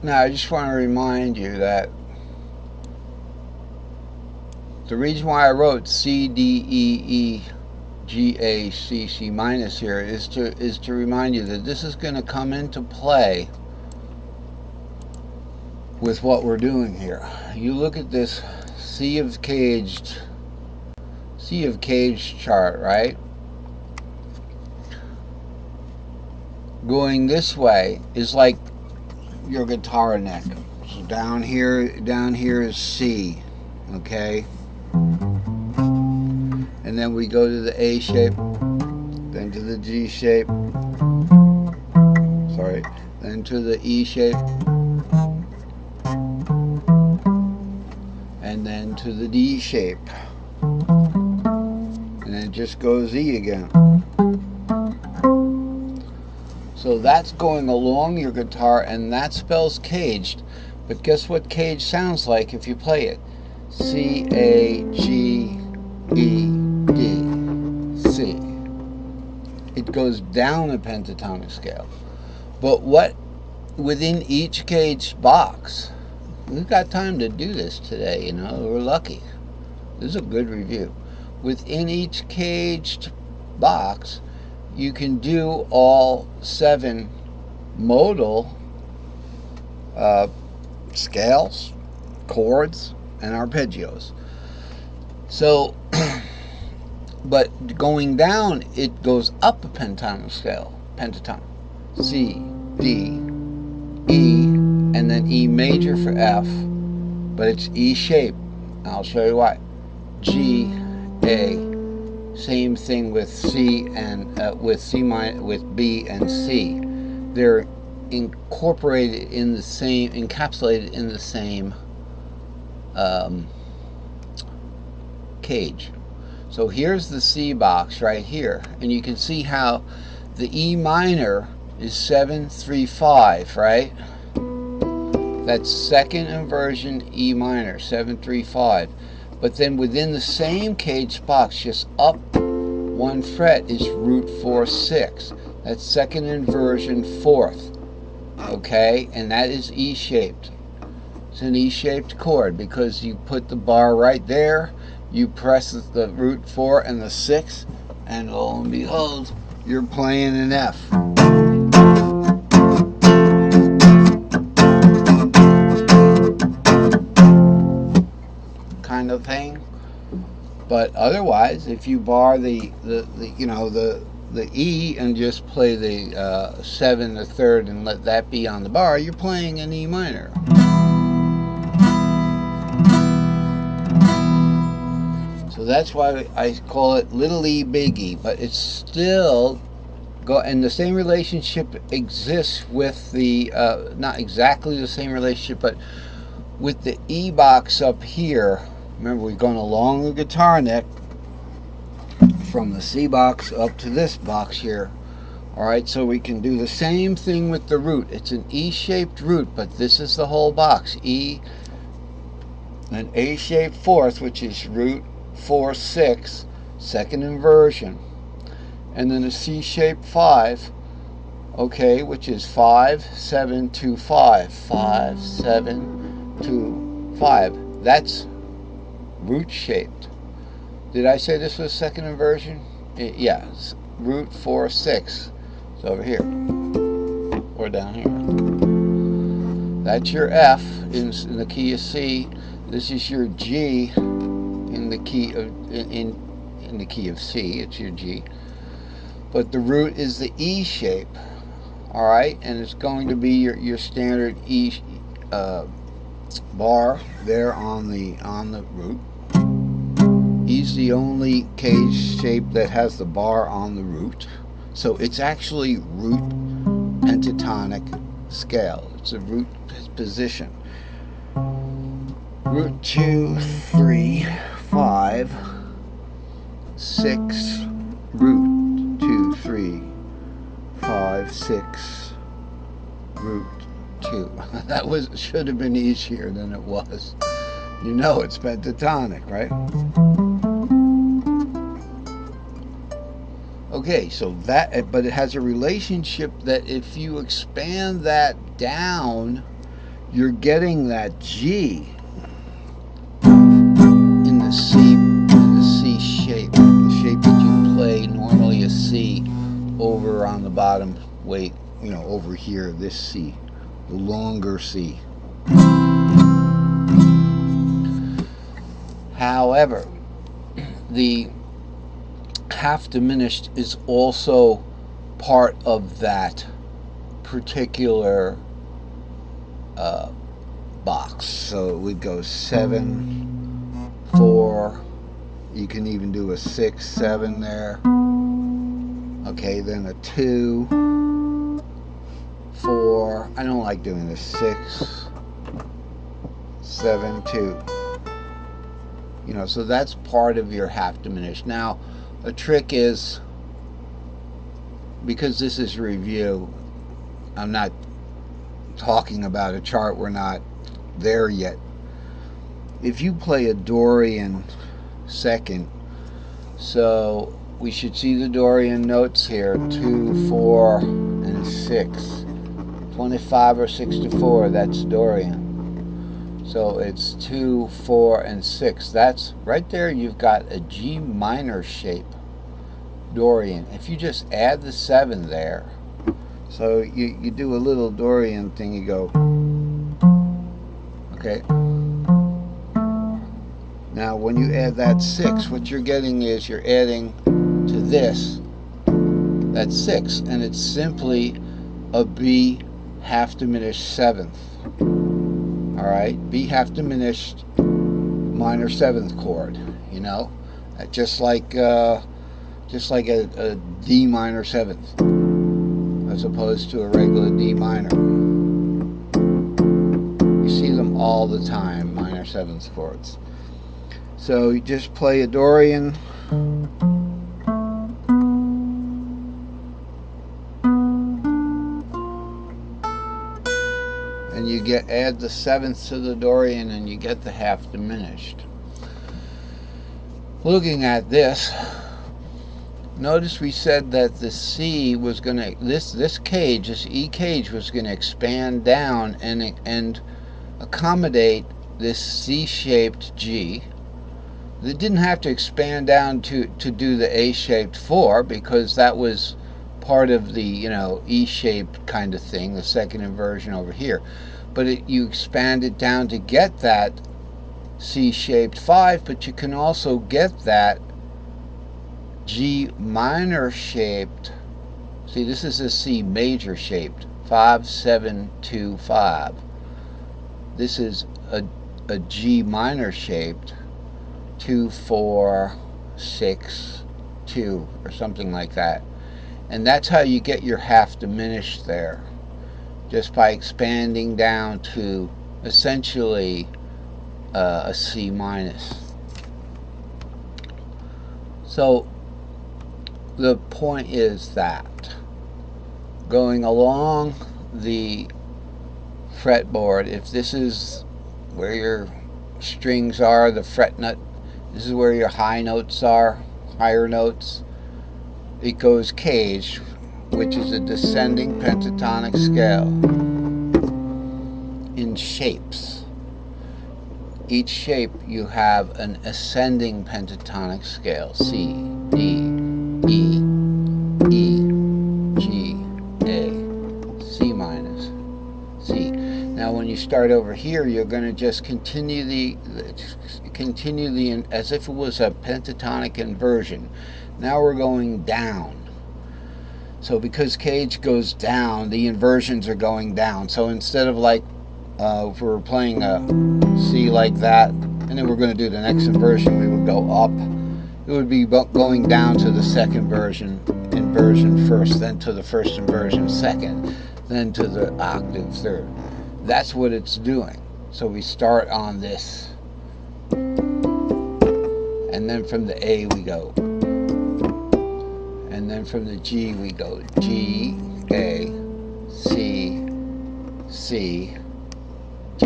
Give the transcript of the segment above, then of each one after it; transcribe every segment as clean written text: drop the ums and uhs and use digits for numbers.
Now, I just want to remind you that the reason why I wrote C, D, E, E, G, A, C, C minus here is to remind you that this is going to come into play with what we're doing here. You look at this sea of caged chart, right? Going this way is like your guitar neck. So down here is C, okay? And then we go to the A shape, then to the G shape, sorry, then to the E shape, and then to the D shape, and then it just goes E again. So that's going along your guitar, and that spells caged. But guess what cage sounds like if you play it? C, A, G, E, D, C. It goes down a pentatonic scale. But what within each caged box, we've got time to do this today, you know, we're lucky. This is a good review. Within each caged box, you can do all 7 modal scales, chords, and arpeggios. So, but going down, it goes up a pentatonic scale, pentatonic. C, D, E, and then E major for F, but it's E shape. I'll show you why. G, A, same thing with C and with C minor, with B and C. They're incorporated in the same, encapsulated in the same cage. So here's the C box right here, and you can see how the E minor is 7-3-5, right? That's second inversion E minor, 7-3-5. But then within the same cage box, just up 1 fret, is root 4-6. That's second inversion 4th. Okay, and that is E shaped. It's an E shaped chord because you put the bar right there, you press the root 4 and the 6, and lo and behold, you're playing an F. Kind of thing. But otherwise, if you bar the E and just play the 7, the 3rd, and let that be on the bar, you're playing an E minor. So that's why I call it little E, big E, but it's still and the same relationship exists with the not exactly the same relationship, but with the E box up here. Remember, we're going along the guitar neck from the C box up to this box here. Alright, so we can do the same thing with the root. It's an E-shaped root, but this is the whole box. E, an A-shaped 4th, which is root 4-6, second inversion. And then a C-shaped 5, okay, which is 5-7-2-5. 5-7-2-5. That's root shaped. Did I say this was second inversion? Yes. Root 4-6. It's over here. Or down here. That's your F in the key of C. This is your G in the key of in the key of C. It's your G. But the root is the E shape. Alright, and it's going to be your standard E bar there on the root. E's the only cage shape that has the bar on the root. So it's actually root pentatonic scale. It's a root position. Root 2, 3, 5, 6, root 2, 3, 5, 6, root 2. That should have been easier than it was. You know it's pentatonic, right? Okay, so that, but it has a relationship that if you expand that down you're getting that G in the C shape, the shape that you play normally a C over on the bottom weight, over here, this C, the longer C. However, the half diminished is also part of that particular box. So it would go 7, 4. You can even do a 6, 7 there. Okay, then a 2, 4. I don't like doing this. 6, 7, 2. So that's part of your half diminished. Now, a trick is, because this is review, I'm not talking about a chart, we're not there yet. If you play a Dorian second, so we should see the Dorian notes here, 2, 4, and 6. 25 or 6 to 4, that's Dorian. So it's 2, 4, and 6. That's right there. You've got a G minor shape Dorian. If you just add the 7 there, so you do a little Dorian thing, you go, okay. Now when you add that 6, what you're getting is you're adding to this, that's 6, and it's simply a B half diminished 7th. Alright, B half diminished minor 7th chord, just like a D minor 7th, as opposed to a regular D minor. You see them all the time, minor 7th chords. So you just play a Dorian, and you add the 7th to the Dorian, and you get the half diminished. Looking at this, notice we said that the C was going to, this cage, this E cage, was going to expand down and accommodate this C-shaped G. It didn't have to expand down to do the A-shaped 4, because that was part of the E-shaped kind of thing, the second inversion over here. But you expand it down to get that C-shaped 5, but you can also get that G minor shaped. See, this is a C major shaped, 5, 7, 2, 5. This is a G minor shaped 2, 4, 6, 2, or something like that. And that's how you get your half diminished there, just by expanding down to essentially a C minus. So the point is that going along the fretboard, if this is where your strings are, the fret nut, this is where your high notes are, higher notes, it goes cage, which is a descending pentatonic scale in shapes. Each shape you have an ascending pentatonic scale, C, D, E, E, G, A, C minus, C. Now when you start over here, you're going to just continue the as if it was a pentatonic inversion. Now we're going down. So because cage goes down, the inversions are going down. So instead of like if we were playing a C like that, and then we're going to do the next inversion, we would go up. It would be going down to the second inversion first, then to the first inversion second, then to the octave third. That's what it's doing. So we start on this, and then from the A we go, and then from the G we go G, A, C, C, G,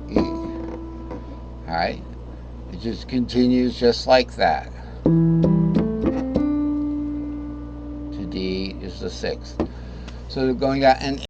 E. Alright? It just continues just like that. To D is the 6th. So going down, and